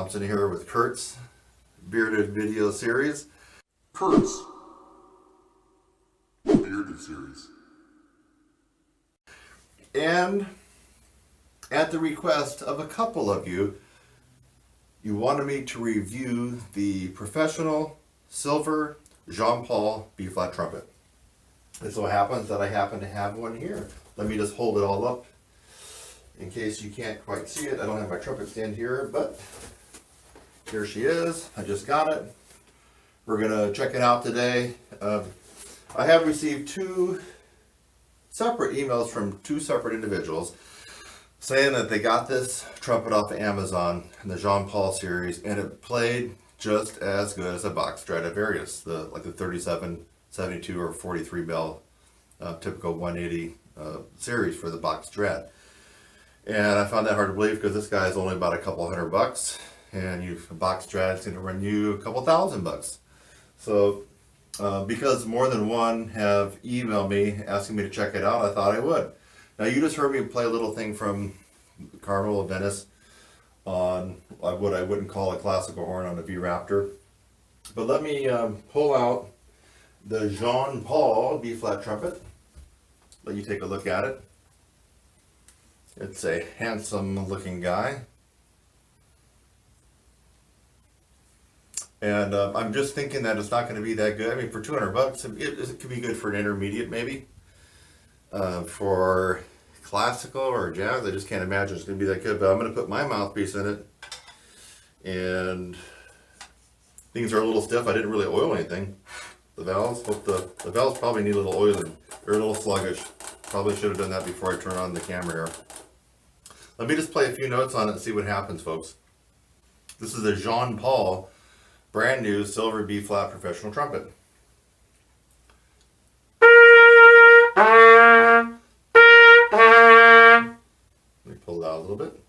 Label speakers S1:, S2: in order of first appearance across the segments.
S1: Thompson here with Kurt's Bearded Video Series.
S2: Kurt's Bearded Series.
S1: And at the request of a couple of you, you wanted me to review the professional silver Jean Paul B-flat trumpet. It so happens that I happen to have one here. Let me just hold it all up in case you can't quite see it. I don't have my trumpet stand here, but here she is. I just got it. We're gonna check it out today. I have received two separate emails from two separate individuals saying that they got this trumpet off of Amazon in the Jean Paul series, and it played just as good as a Bach Strad, like the 37, 72, or 43 bell typical 180 series for the Bach Strad. And I found that hard to believe because this guy is only about a couple $100, and a Bach Strad is going to run you a couple $1,000. So because more than one have emailed me asking me to check it out, I thought I would. Now you just heard me play a little thing from Carnival of Venice on what I wouldn't call a classical horn on a V-Raptor. But let me pull out the Jean Paul B-flat trumpet. Let you take a look at it. It's a handsome looking guy. And I'm just thinking that it's not going to be that good. I mean, for $200, it could be good for an intermediate maybe. For classical or jazz, I just can't imagine it's going to be that good. But I'm going to put my mouthpiece in it. And things are a little stiff. I didn't really oil anything. The valves, the valves probably need a little oiling. They're a little sluggish. Probably should have done that before I turn on the camera here. Let me just play a few notes on it and see what happens, folks. This is a Jean Paul brand new silver B-flat professional trumpet. Let me pull it out a little bit.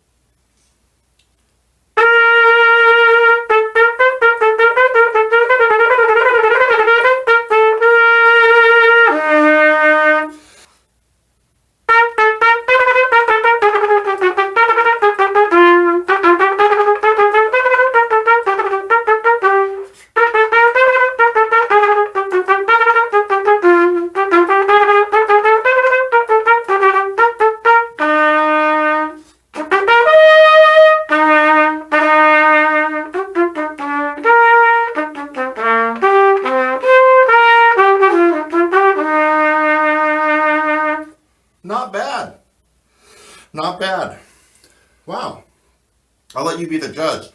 S1: Not bad. Not bad. Wow. I'll let you be the judge.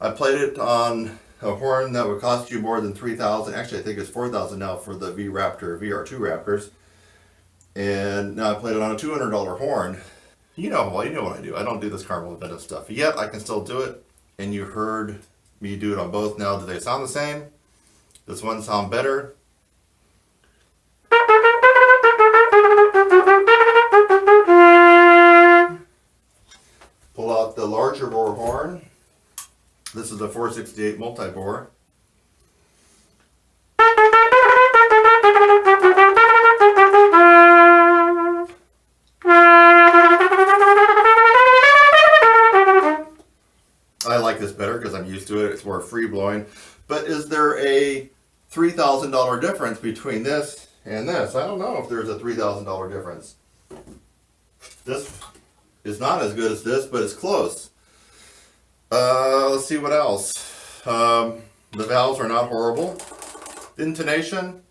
S1: I played it on a horn that would cost you more than $3,000. Actually, I think it's $4,000 now for the V-Raptor, VR2 Raptors. And now I played it on a $200 horn. You know what I do. I don't do this Carnival of Venice stuff. Yet I can still do it. And you heard me do it on both. Now, do they sound the same? Does one sound better? Pull out the larger bore horn. This is a 468 multi-bore. I like this better because I'm used to it. It's more free blowing. But is there a $3,000 difference between this and this? I don't know if there's a $3,000 difference. This is not as good as this, but it's close. Let's see what else. The valves are not horrible. Intonation.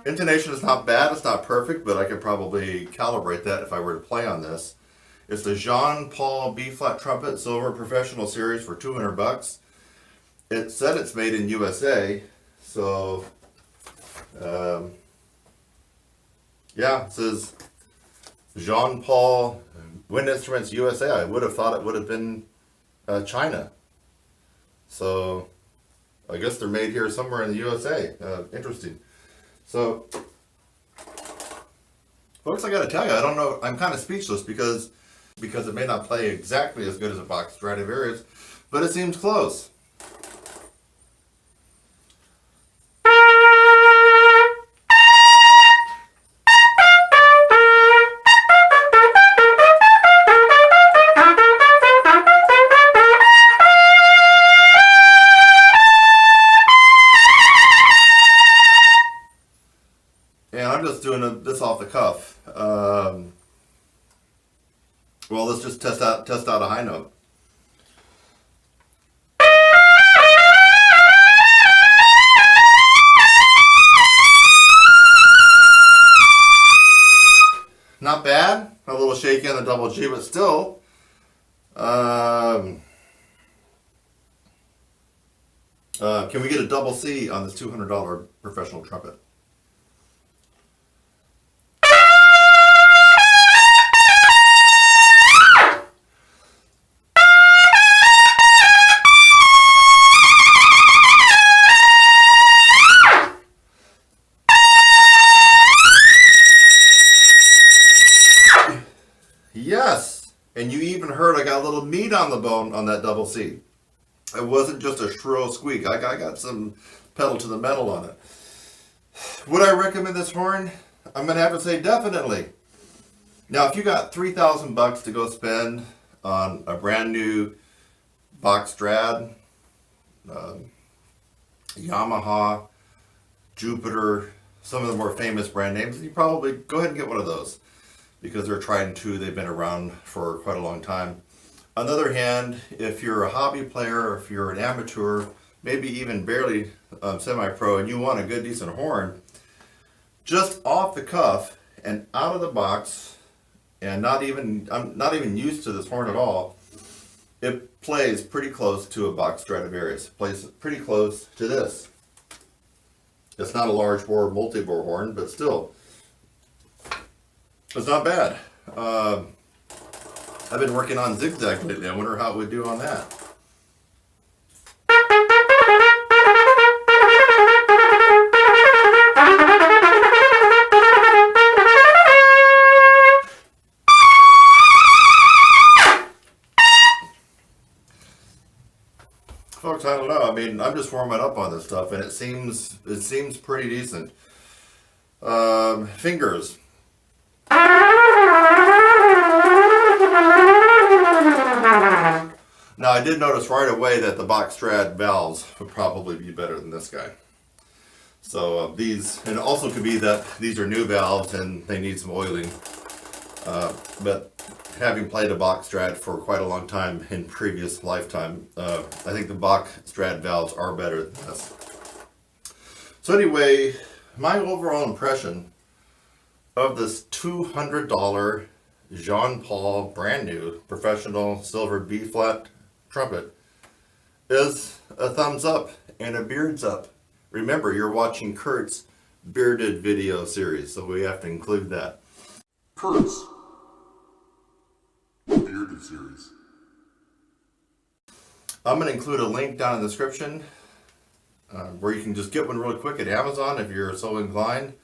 S1: Intonation is not bad. It's not perfect, but I could probably calibrate that if I were to play on this. It's the Jean Paul B-flat trumpet silver professional series for $200. It said it's made in USA, so yeah, it says Jean Paul Wind Instruments USA. I would have thought it would have been China. So I guess they're made here somewhere in the USA. Interesting. So, folks, I got to tell you, I don't know. I'm kind of speechless because it may not play exactly as good as a Bach Strad, but it seems close. Well, let's just test out a high note. Not bad. A little shaky on the double G, but still. Can we get a double C on this $200 professional trumpet? Yes, and you even heard I got a little meat on the bone on that double C. It wasn't just a shrill squeak. I got some pedal to the metal on it. Would I recommend this horn? I'm gonna have to say definitely. Now, if you got $3,000 to go spend on a brand new Bach Strad, Yamaha, Jupiter, some of the more famous brand names, you probably go ahead and get one of those because they're tried and true. They've been around for quite a long time. On the other hand, if you're a hobby player, or if you're an amateur, maybe even barely semi-pro, and you want a good, decent horn, just off the cuff and out of the box, and I'm not even used to this horn at all, it plays pretty close to a Bach Stradivarius. It plays pretty close to this. It's not a large bore, multi-bore horn, but still, it's not bad. I've been working on zigzag lately. I wonder how it would do on that. Folks, I don't know. I mean, I'm just warming up on this stuff, and it seems pretty decent. Fingers. Now, I did notice right away that the Bach Strad valves would probably be better than this guy. So these, and it also could be that these are new valves and they need some oiling. But having played a Bach Strad for quite a long time in previous lifetime, I think the Bach Strad valves are better than this. So anyway, my overall impression of this $200 Jean Paul brand new professional silver B-flat trumpet is a thumbs up and a beards up. Remember, you're watching Kurt's bearded video series, so we have to include that.
S2: Kurt's bearded series.
S1: I'm going to include a link down in the description where you can just get one really quick at Amazon if you're so inclined.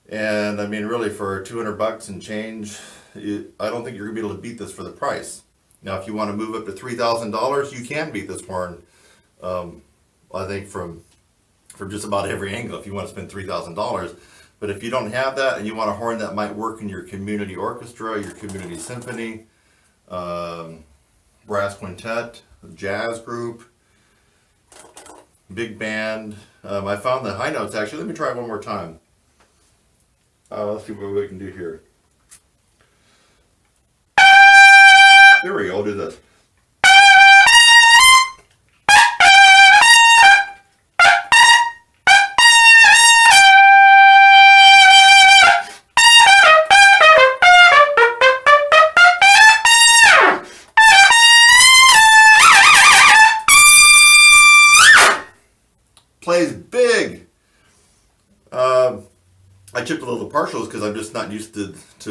S1: And I mean, really, for $200 and change, I don't think you're going to be able to beat this for the price. Now, if you want to move up to $3,000, you can beat this horn, I think, from just about every angle if you want to spend $3,000. But if you don't have that and you want a horn that might work in your community orchestra, your community symphony, brass quintet, jazz group, big band, I found the high notes actually. Let me try it one more time. Let's see what we can do here. There we go, I'll do this. Plays big. I chipped a little partials because I'm just not used to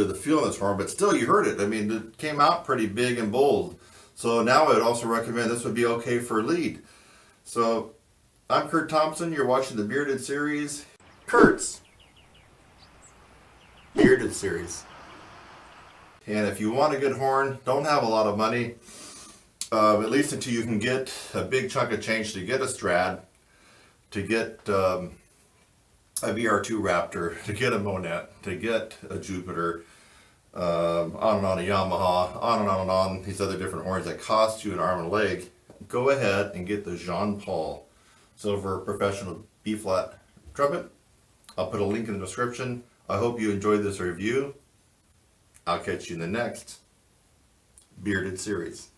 S1: the feel of this horn, but still you heard it. I mean, it came out pretty big and bold. So now I would also recommend this would be okay for lead. So I'm Kurt Thompson. You're watching the Bearded Series. Kurt's Bearded Series. And if you want a good horn, don't have a lot of money, at least until you can get a big chunk of change to get a Strad, to get a VR2 Raptor, to get a Monet, to get a Jupiter, on and on, a Yamaha, on and on and on, these other different horns that cost you an arm and a leg, go ahead and get the Jean Paul silver professional B-flat trumpet. I'll put a link in the description. I hope you enjoyed this review. I'll catch you in the next. bearded series.